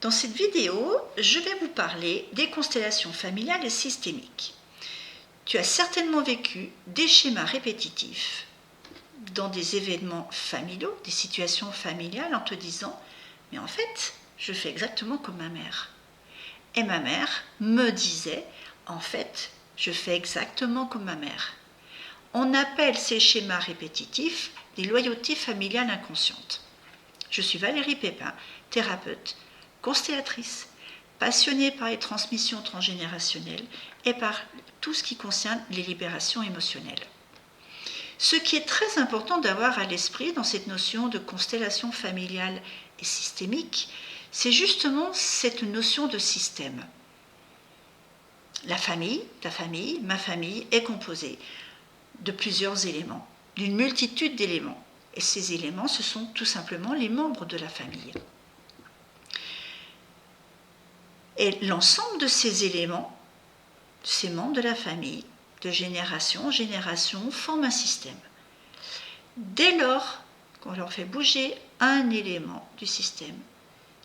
Dans cette vidéo, je vais vous parler des constellations familiales et systémiques. Tu as certainement vécu des schémas répétitifs dans des événements familiaux, des situations familiales en te disant « mais en fait, je fais exactement comme ma mère ». Et ma mère me disait « en fait, je fais exactement comme ma mère ». On appelle ces schémas répétitifs les loyautés familiales inconscientes. Je suis Valérie Pépin, thérapeute, constellatrice, passionnée par les transmissions transgénérationnelles et par tout ce qui concerne les libérations émotionnelles. Ce qui est très important d'avoir à l'esprit dans cette notion de constellation familiale et systémique, c'est justement cette notion de système. La famille, ta famille, ma famille est composée de plusieurs éléments, d'une multitude d'éléments. Et ces éléments, ce sont tout simplement les membres de la famille. Et l'ensemble de ces éléments, ces membres de la famille, de génération en génération, forment un système. Dès lors qu'on leur fait bouger un élément du système,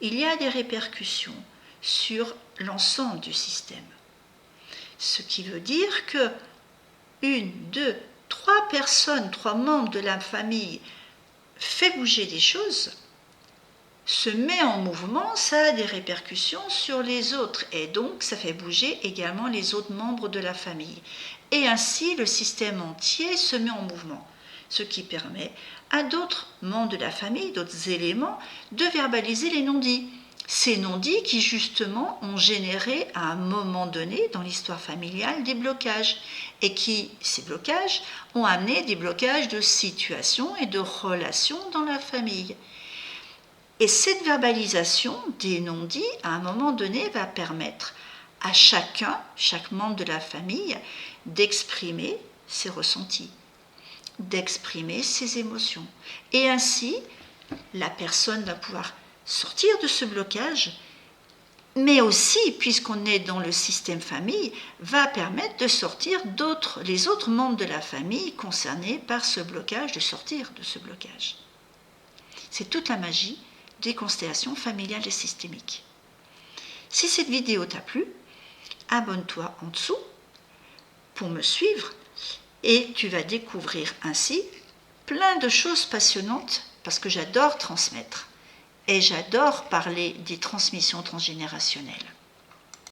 il y a des répercussions sur l'ensemble du système. Ce qui veut dire que une, deux, trois personnes, trois membres de la famille fait bouger des choses, se met en mouvement, ça a des répercussions sur les autres et donc ça fait bouger également les autres membres de la famille. Et ainsi le système entier se met en mouvement, ce qui permet à d'autres membres de la famille, d'autres éléments, de verbaliser les non-dits. Ces non-dits qui justement ont généré à un moment donné dans l'histoire familiale des blocages et qui, ces blocages, ont amené des blocages de situations et de relations dans la famille. Et cette verbalisation des non-dits, à un moment donné, va permettre à chacun, chaque membre de la famille, d'exprimer ses ressentis, d'exprimer ses émotions. Et ainsi, la personne va pouvoir sortir de ce blocage, mais aussi, puisqu'on est dans le système famille, va permettre de sortir les autres membres de la famille concernés par ce blocage, de sortir de ce blocage. C'est toute la magie des constellations familiales et systémiques. Si cette vidéo t'a plu, abonne-toi en dessous pour me suivre et tu vas découvrir ainsi plein de choses passionnantes parce que j'adore transmettre et j'adore parler des transmissions transgénérationnelles.